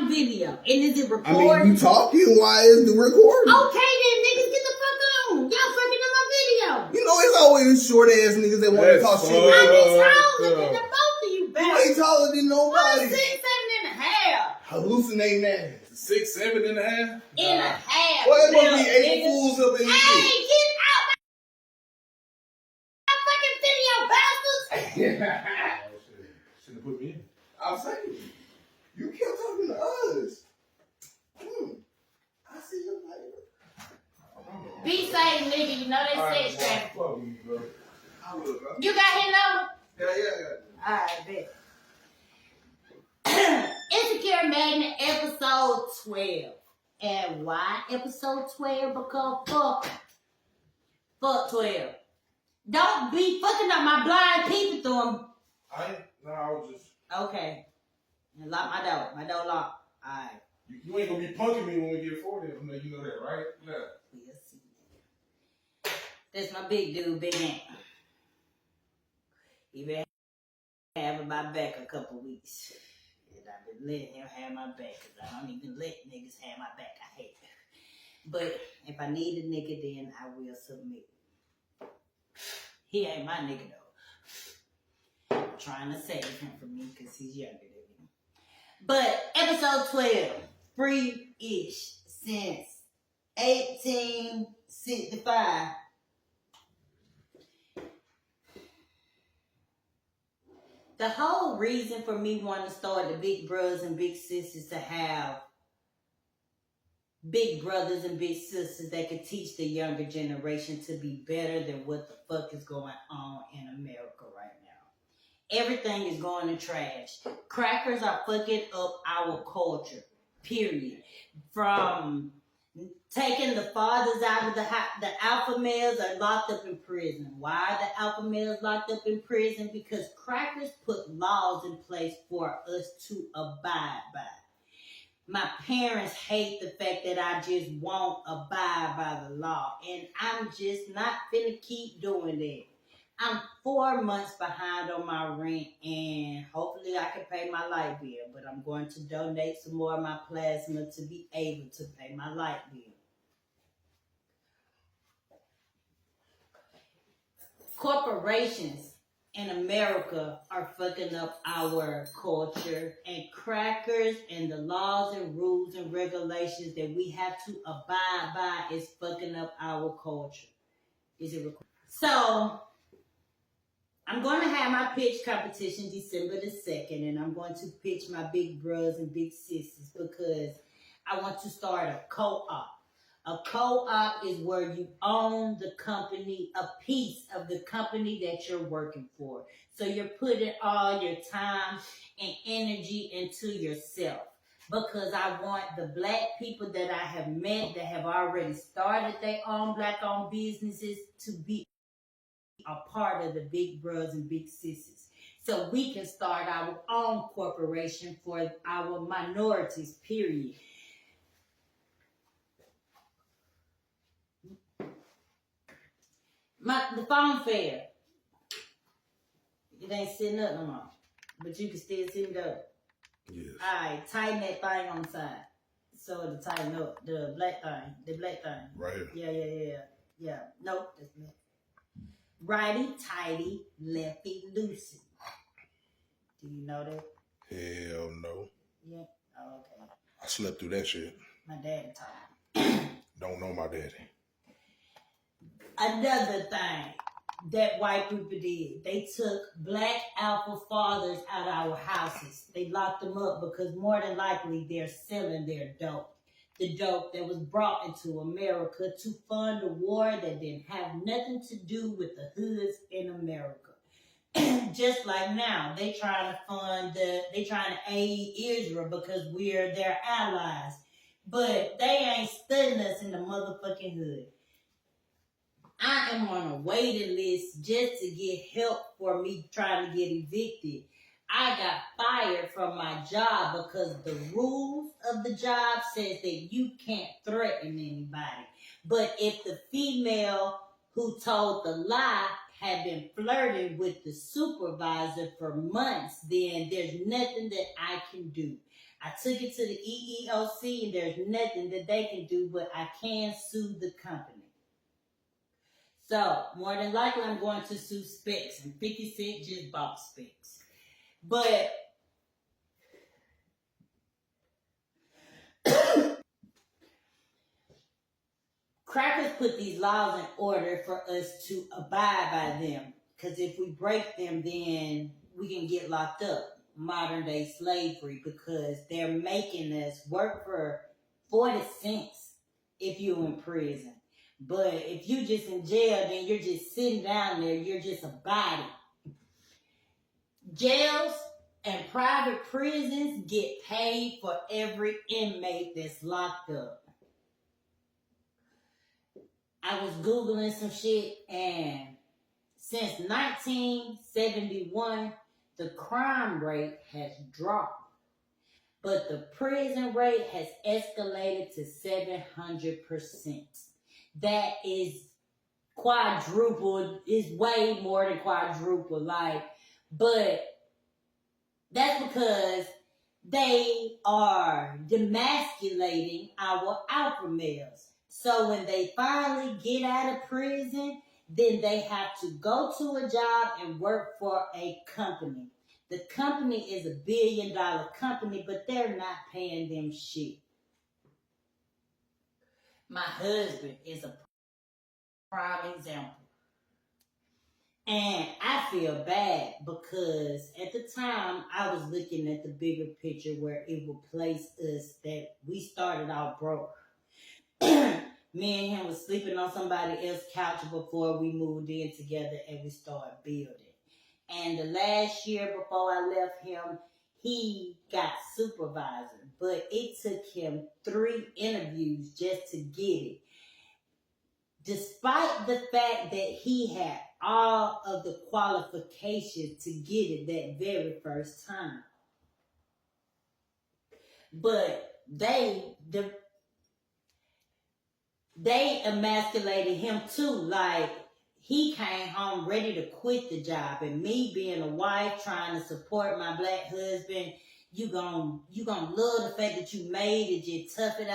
on video? And is it recorded? I mean, you talking, why is the recording? Okay then, niggas, get the fuck on. Y'all fucking in my video. You know, it's always short ass niggas that want to talk shit. I'm taller than the both of you, baby. You ain't taller than nobody. I'm 6'7.5". Hallucinating that. 6'7.5"? And a half. Well, it must be 8 nigga. fools up in this Hey, shit. get out my fucking video, bastards. Shouldn't have put me in. I'm saying, you kept talking to us. I see you later. Be safe, nigga. You know they said strap. Fuck you, bro. I will, bro. You got his number? Yeah. Alright, bet. Insecure Magnet episode 12. And why episode 12? Because fuck 12. Don't be fucking up my blind people through them. I was just... Okay. And lock my door. My door locked. Alright. You ain't gonna be punking me when we get 40. You know that, right? Yeah. We'll see. That's my big dude, Big Ant. He been having my back a couple weeks. And I've been letting him have my back because I don't even let niggas have my back. I hate it. But if I need a nigga, then I will submit. He ain't my nigga though. I'm trying to save him from me because he's younger than me. But episode 12, free-ish since 1865. The whole reason for me wanting to start the Big Brothers and Big Sisters to have big brothers and big sisters that could teach the younger generation to be better than what the fuck is going on in America right now. Everything is going to trash. Crackers are fucking up our culture, period. From taking the fathers out of the alpha males are locked up in prison. Why are the alpha males locked up in prison? Because crackers put laws in place for us to abide by. My parents hate the fact that I just won't abide by the law. And I'm just not finna keep doing that. I'm 4 months behind on my rent and hopefully I can pay my light bill. But I'm going to donate some more of my plasma to be able to pay my light bill. Corporations in America are fucking up our culture, and crackers and the laws and rules and regulations that we have to abide by is fucking up our culture. Is it recorded? So, I'm going to have my pitch competition December the 2nd, and I'm going to pitch my big brothers and big sisters because I want to start a co-op. A co-op is where you own the company, a piece of the company that you're working for. So you're putting all your time and energy into yourself. Because I want the black people that I have met that have already started their own black-owned businesses to be a part of the Big Brothers and Big Sisters. So we can start our own corporation for our minorities, period. The phone fair. It ain't sitting up no more. But you can still sit it up. Yes. Alright, tighten that thing on the side. So it'll tighten up. The black thing. The black thing. Right here. Yeah. Nope, that's black. Righty, tighty, lefty, loosey. Do you know that? Hell no. Yeah. Oh, okay. I slept through that shit. My daddy taught me. Don't know my daddy. Another thing that white people did, they took black alpha fathers out of our houses. They locked them up because more than likely they're selling their dope. The dope that was brought into America to fund a war that didn't have nothing to do with the hoods in America. Just like now, they trying to aid Israel because we're their allies. But they ain't studying us in the motherfucking hood. I am on a waiting list just to get help for me trying to get evicted. I got fired from my job because the rules of the job says that you can't threaten anybody. But if the female who told the lie had been flirting with the supervisor for months, then there's nothing that I can do. I took it to the EEOC and there's nothing that they can do, but I can sue the company. So, more than likely, I'm going to sue Specs, and 50 Cent just bought Specs. But crackers put these laws in order for us to abide by them. Because if we break them, then we can get locked up. Modern day slavery, because they're making us work for 40 cents if you're in prison. But if you just in jail, then you're just sitting down there, you're just a body. Jails and private prisons get paid for every inmate that's locked up. I was Googling some shit, and since 1971, the crime rate has dropped, but the prison rate has escalated to 700%. That is quadrupled, is way more than quadruple, but that's because they are demasculating our alpha males. So when they finally get out of prison, then they have to go to a job and work for a company. The company is $1 billion company, but they're not paying them shit. My husband is a prime example. And I feel bad because at the time I was looking at the bigger picture where it would place us that we started out broke. Me and him was sleeping on somebody else's couch before we moved in together and we started building. And the last year before I left him, he got supervisor. But it took him 3 interviews just to get it. Despite the fact that he had all of the qualifications to get it that very first time. But they emasculated him too. Like, he came home ready to quit the job, and me being a wife trying to support my black husband, you gonna love the fact that you made it, just tough it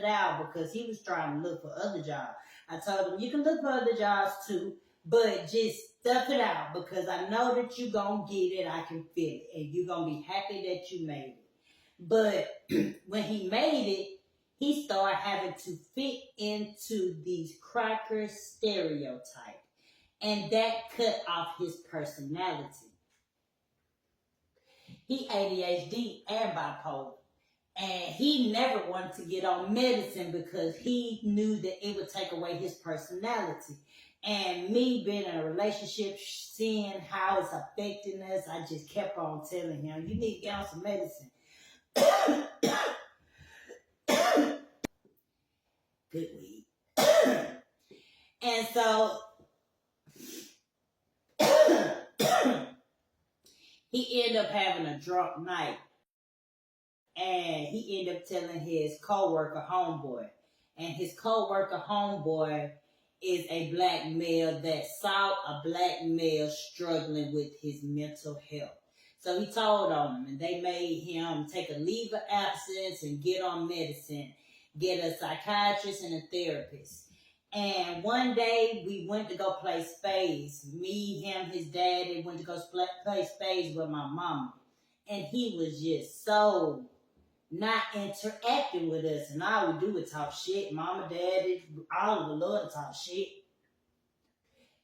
out, because he was trying to look for other jobs. I told him, you can look for other jobs too, but just stuff it out, because I know that you gonna get it, I can feel it, and you gonna be happy that you made it. But when he made it, he started having to fit into these cracker stereotypes, and that cut off his personality. He ADHD and bipolar, and he never wanted to get on medicine because he knew that it would take away his personality. And me being in a relationship, seeing how it's affecting us, I just kept on telling him, you need to get on some medicine. Good weed. And so he ended up having a drunk night, and he ended up telling his co-worker homeboy, and his co-worker homeboy is a black male that saw a black male struggling with his mental health. So he told on him, and they made him take a leave of absence and get on medicine, get a psychiatrist and a therapist. And one day we went to go play spades. Me, him, his daddy went to go play spades with my mama. And he was just so not interacting with us. And all we do is talk shit. Mama, daddy, all of the love to talk shit.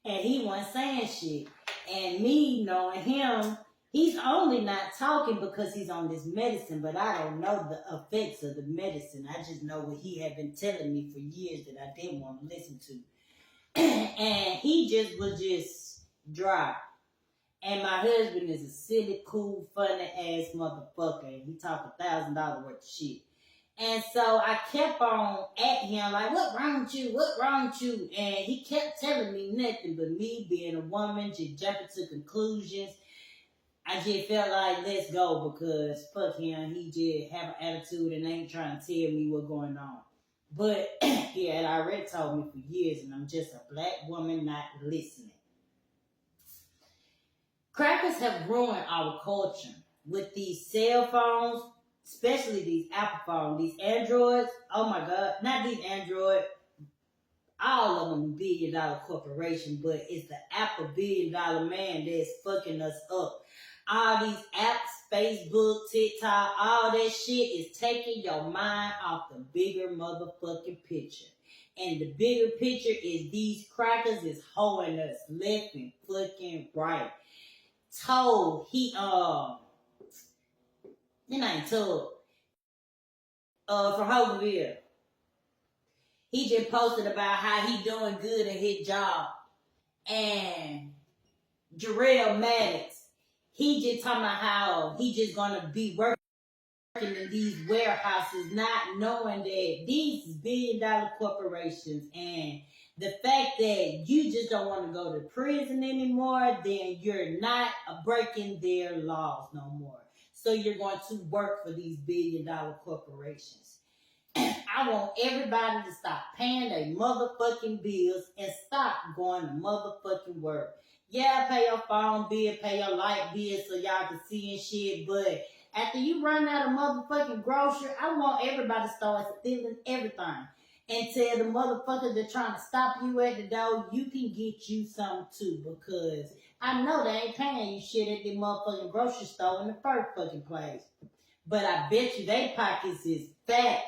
And he wasn't saying shit. And me knowing him, he's only not talking because he's on this medicine, but I don't know the effects of the medicine. I just know what he had been telling me for years that I didn't want to listen to. And he just was just dry. And my husband is a silly, cool, funny ass motherfucker. And he talk $1,000 worth of shit. And so I kept on at him like, what wrong with you? What wrong with you? And he kept telling me nothing, but me being a woman, just jumping to conclusions. I just felt like, let's go, because fuck him. He just have an attitude and ain't trying to tell me what's going on. But he had already told me for years, and I'm just a black woman not listening. Crackers have ruined our culture with these cell phones. especially these Apple phones, these Androids. Oh my God, not these Android. All of them $1 billion corporation, but it's the Apple $1 billion man that's fucking us up. All these apps, Facebook, TikTok, all that shit is taking your mind off the bigger motherfucking picture. And the bigger picture is these crackers is holding us left and fucking right. Told it ain't told. From Hoganville. He just posted about how he doing good in his job. And Jarrell Maddox, he just talking about how he just gonna be working in these warehouses, not knowing that these is $1 billion corporations, and the fact that you just don't want to go to prison anymore, then you're not breaking their laws no more. So you're going to work for these $1 billion corporations. I want everybody to stop paying their motherfucking bills and stop going to motherfucking work. Yeah, pay your phone bill, pay your light bill so y'all can see and shit, but after you run out of motherfucking grocery, I want everybody to start stealing everything. And tell the motherfuckers that trying to stop you at the door, you can get you something too, because I know they ain't paying you shit at the motherfucking grocery store in the first fucking place. But I bet you they pockets is fat.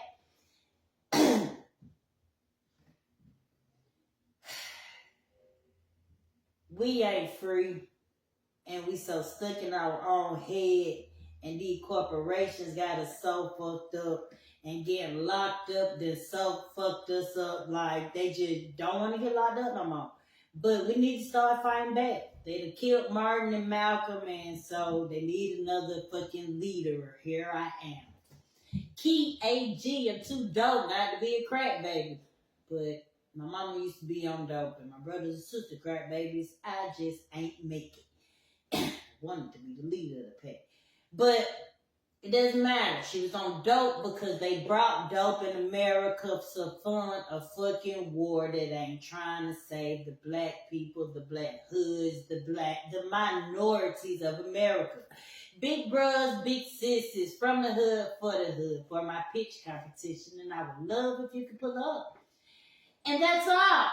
We ain't free, and we so stuck in our own head, and these corporations got us so fucked up and getting locked up. They so fucked us up, like they just don't want to get locked up no more. But we need to start fighting back. They done killed Martin and Malcolm, and so they need another fucking leader. Here I am. Keep AG, I'm too dope not to be a crack baby, but my mama used to be on dope, and my brothers and sisters crack babies. I just ain't make it. Wanted to be the leader of the pack. But it doesn't matter. She was on dope because they brought dope in America to fund a fucking war that ain't trying to save the black people, the black hoods, the minorities of America. Big bros, big sisters, from the hood, for my pitch competition, and I would love if you could pull up. And that's all.